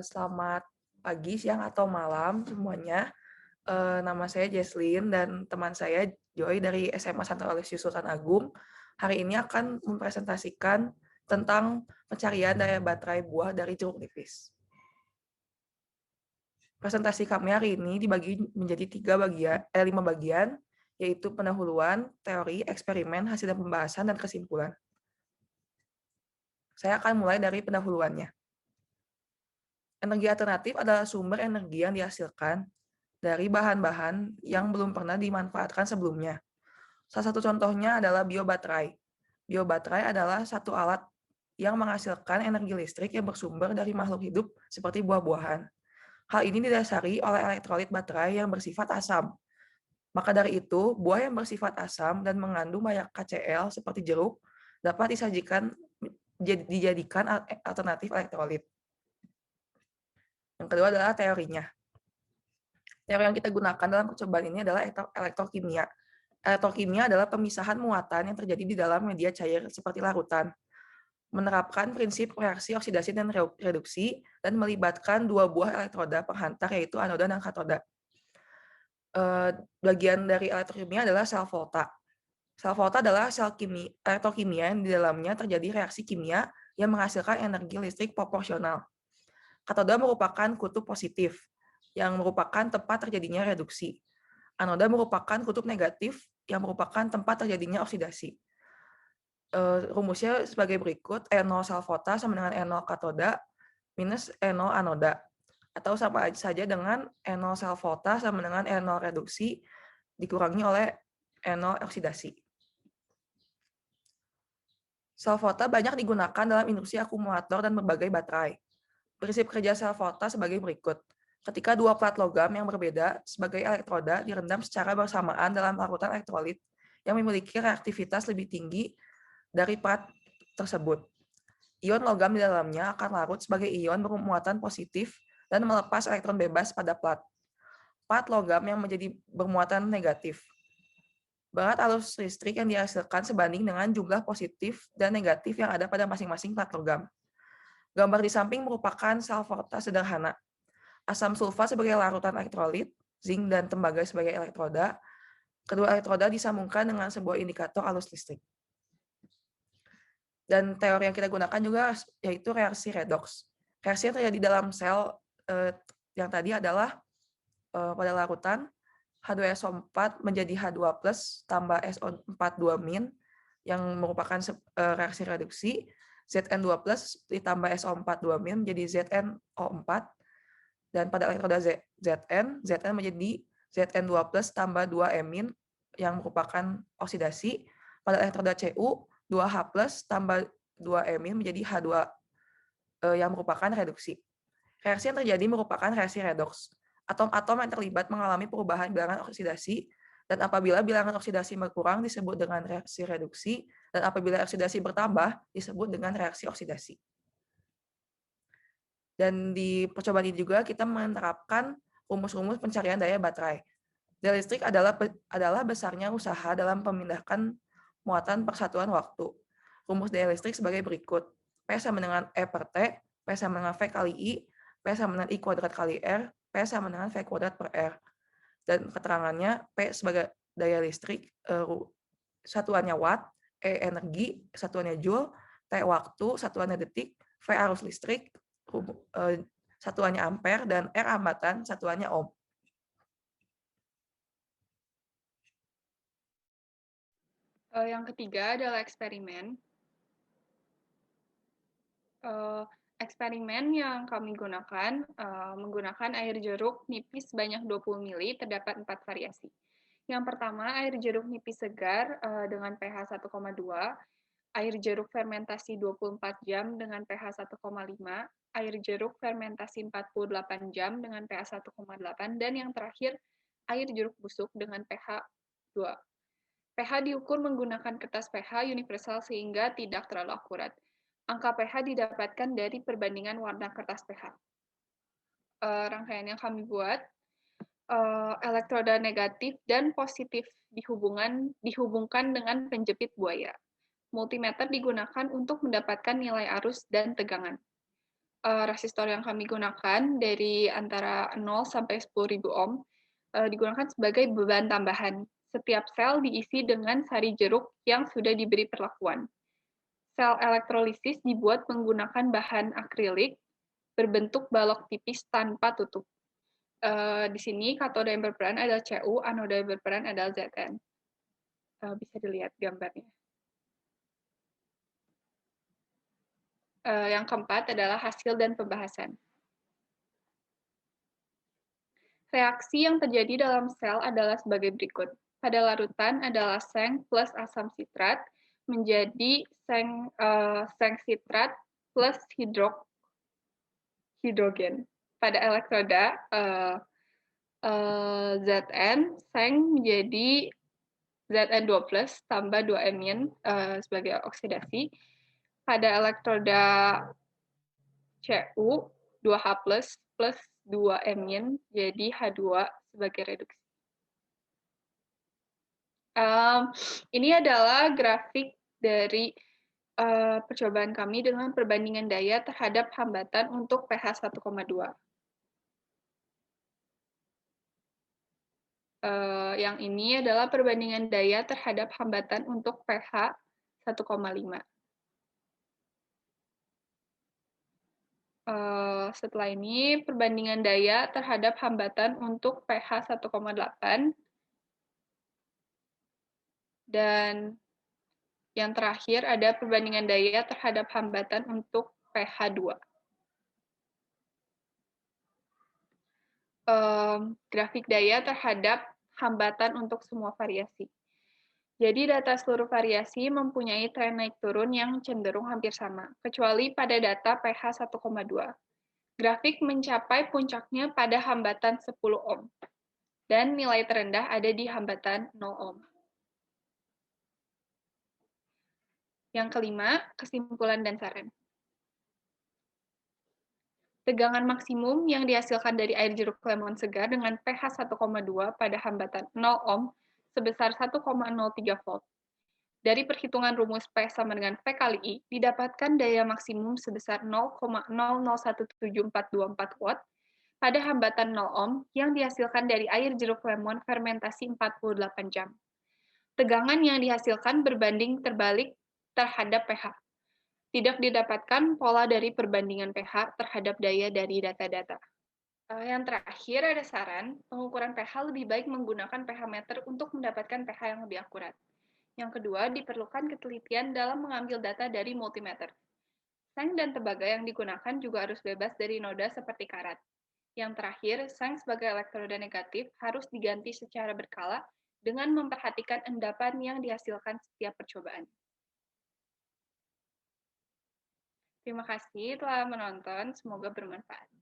Selamat pagi, siang, atau malam semuanya. Nama saya Jesslyn dan teman saya Joy dari SMA Santo Aloysius Sultan Agung. Hari ini akan mempresentasikan tentang pencarian daya baterai buah dari jeruk nipis. Presentasi kami hari ini dibagi menjadi 5 bagian, yaitu pendahuluan, teori, eksperimen, hasil dan pembahasan, dan kesimpulan. Saya akan mulai dari pendahuluannya. Energi alternatif adalah sumber energi yang dihasilkan dari bahan-bahan yang belum pernah dimanfaatkan sebelumnya. Salah satu contohnya adalah biobaterai. Biobaterai adalah satu alat yang menghasilkan energi listrik yang bersumber dari makhluk hidup seperti buah-buahan. Hal ini didasari oleh elektrolit baterai yang bersifat asam. Maka dari itu, buah yang bersifat asam dan mengandung banyak KCl seperti jeruk dapat dijadikan alternatif elektrolit. Yang kedua adalah teorinya. Teori yang kita gunakan dalam percobaan ini adalah elektrokimia. Elektrokimia adalah pemisahan muatan yang terjadi di dalam media cair seperti larutan, menerapkan prinsip reaksi oksidasi dan reduksi, dan melibatkan dua buah elektroda penghantar yaitu anoda dan katoda. Bagian dari elektrokimia adalah sel volta. Sel volta adalah sel elektrokimia yang di dalamnya terjadi reaksi kimia yang menghasilkan energi listrik proporsional. Katoda merupakan kutub positif, yang merupakan tempat terjadinya reduksi. Anoda merupakan kutub negatif, yang merupakan tempat terjadinya oksidasi. Rumusnya sebagai berikut, E0 sel volta sama dengan E0 katoda minus E0 anoda. Atau sama saja dengan E0 sel volta sama dengan E0 reduksi dikurangi oleh E0 oksidasi. Sel volta banyak digunakan dalam industri akumulator dan berbagai baterai. Prinsip kerja sel volta sebagai berikut. Ketika dua plat logam yang berbeda sebagai elektroda direndam secara bersamaan dalam larutan elektrolit yang memiliki reaktivitas lebih tinggi dari plat tersebut, ion logam di dalamnya akan larut sebagai ion bermuatan positif dan melepas elektron bebas pada plat. Plat logam yang menjadi bermuatan negatif. Berat arus listrik yang dihasilkan sebanding dengan jumlah positif dan negatif yang ada pada masing-masing plat logam. Gambar di samping merupakan sel volta sederhana. Asam sulfat sebagai larutan elektrolit, zinc dan tembaga sebagai elektroda. Kedua elektroda disambungkan dengan sebuah indikator arus listrik. Dan teori yang kita gunakan juga yaitu reaksi redoks. Reaksi yang terjadi dalam sel yang tadi adalah pada larutan H2SO4 menjadi H2+ tambah SO4 2- yang merupakan reaksi reduksi. Zn2+ ditambah SO4 2- menjadi ZnO4. Dan pada elektroda Zn menjadi Zn2+ tambah 2- yang merupakan oksidasi. Pada elektroda Cu, 2H+ tambah 2- menjadi H2 yang merupakan reduksi. Reaksi yang terjadi merupakan reaksi redoks. Atom-atom yang terlibat mengalami perubahan bilangan oksidasi, dan apabila bilangan oksidasi berkurang disebut dengan reaksi reduksi, dan apabila oksidasi bertambah disebut dengan reaksi oksidasi. Dan di percobaan ini juga kita menerapkan rumus-rumus pencarian daya baterai. Daya listrik adalah besarnya usaha dalam memindahkan muatan persatuan waktu. Rumus daya listrik sebagai berikut. P sama dengan E per T, P sama dengan V kali I, P sama dengan I kuadrat kali R, P sama dengan V kuadrat per R. Dan keterangannya, P sebagai daya listrik, satuannya watt, E energi, satuannya joule, T waktu, satuannya detik, V arus listrik, satuannya ampere, dan R hambatan, satuannya ohm. Yang ketiga adalah eksperimen. Eksperimen yang kami gunakan menggunakan air jeruk nipis sebanyak 20 ml, terdapat 4 variasi. Yang pertama, air jeruk nipis segar dengan pH 1,2, air jeruk fermentasi 24 jam dengan pH 1,5, air jeruk fermentasi 48 jam dengan pH 1,8, dan yang terakhir, air jeruk busuk dengan pH 2. pH diukur menggunakan kertas pH universal sehingga tidak terlalu akurat. Angka pH didapatkan dari perbandingan warna kertas pH. Rangkaian yang kami buat, elektroda negatif dan positif dihubungkan dengan penjepit buaya. Multimeter digunakan untuk mendapatkan nilai arus dan tegangan. resistor yang kami gunakan dari antara 0 sampai 10.000 ohm digunakan sebagai beban tambahan. Setiap sel diisi dengan sari jeruk yang sudah diberi perlakuan. Sel elektrolisis dibuat menggunakan bahan akrilik berbentuk balok tipis tanpa tutup. Di sini katoda yang berperan adalah Cu, anoda yang berperan adalah Zn. Bisa dilihat gambarnya. Yang keempat adalah hasil dan pembahasan. Reaksi yang terjadi dalam sel adalah sebagai berikut. Pada larutan adalah seng plus asam sitrat menjadi seng sitrat plus hidrogen. Pada elektroda Zn, seng menjadi Zn2+ tambah 2 anion sebagai oksidasi. Pada elektroda Cu, 2H+ plus 2 anion jadi H2 sebagai reduksi. Ini adalah grafik dari percobaan kami dengan perbandingan daya terhadap hambatan untuk pH 1,2. Yang ini adalah perbandingan daya terhadap hambatan untuk pH 1,5. Setelah ini, perbandingan daya terhadap hambatan untuk pH 1,8. Dan yang terakhir ada perbandingan daya terhadap hambatan untuk pH 2. Grafik daya terhadap hambatan untuk semua variasi. Jadi data seluruh variasi mempunyai tren naik turun yang cenderung hampir sama, kecuali pada data pH 1,2. Grafik mencapai puncaknya pada hambatan 10 ohm, dan nilai terendah ada di hambatan 0 ohm. Yang kelima, kesimpulan dan saran. Tegangan maksimum yang dihasilkan dari air jeruk lemon segar dengan pH 1,2 pada hambatan 0 ohm sebesar 1,03 volt. Dari perhitungan rumus P sama dengan V kali I, didapatkan daya maksimum sebesar 0,00172424 watt pada hambatan 0 ohm yang dihasilkan dari air jeruk lemon fermentasi 48 jam. Tegangan yang dihasilkan berbanding terbalik terhadap pH. Tidak didapatkan pola dari perbandingan pH terhadap daya dari data-data. Yang terakhir ada saran, pengukuran pH lebih baik menggunakan pH meter untuk mendapatkan pH yang lebih akurat. Yang kedua, diperlukan ketelitian dalam mengambil data dari multimeter. Seng dan tembaga yang digunakan juga harus bebas dari noda seperti karat. Yang terakhir, seng sebagai elektroda negatif harus diganti secara berkala dengan memperhatikan endapan yang dihasilkan setiap percobaan. Terima kasih telah menonton, semoga bermanfaat.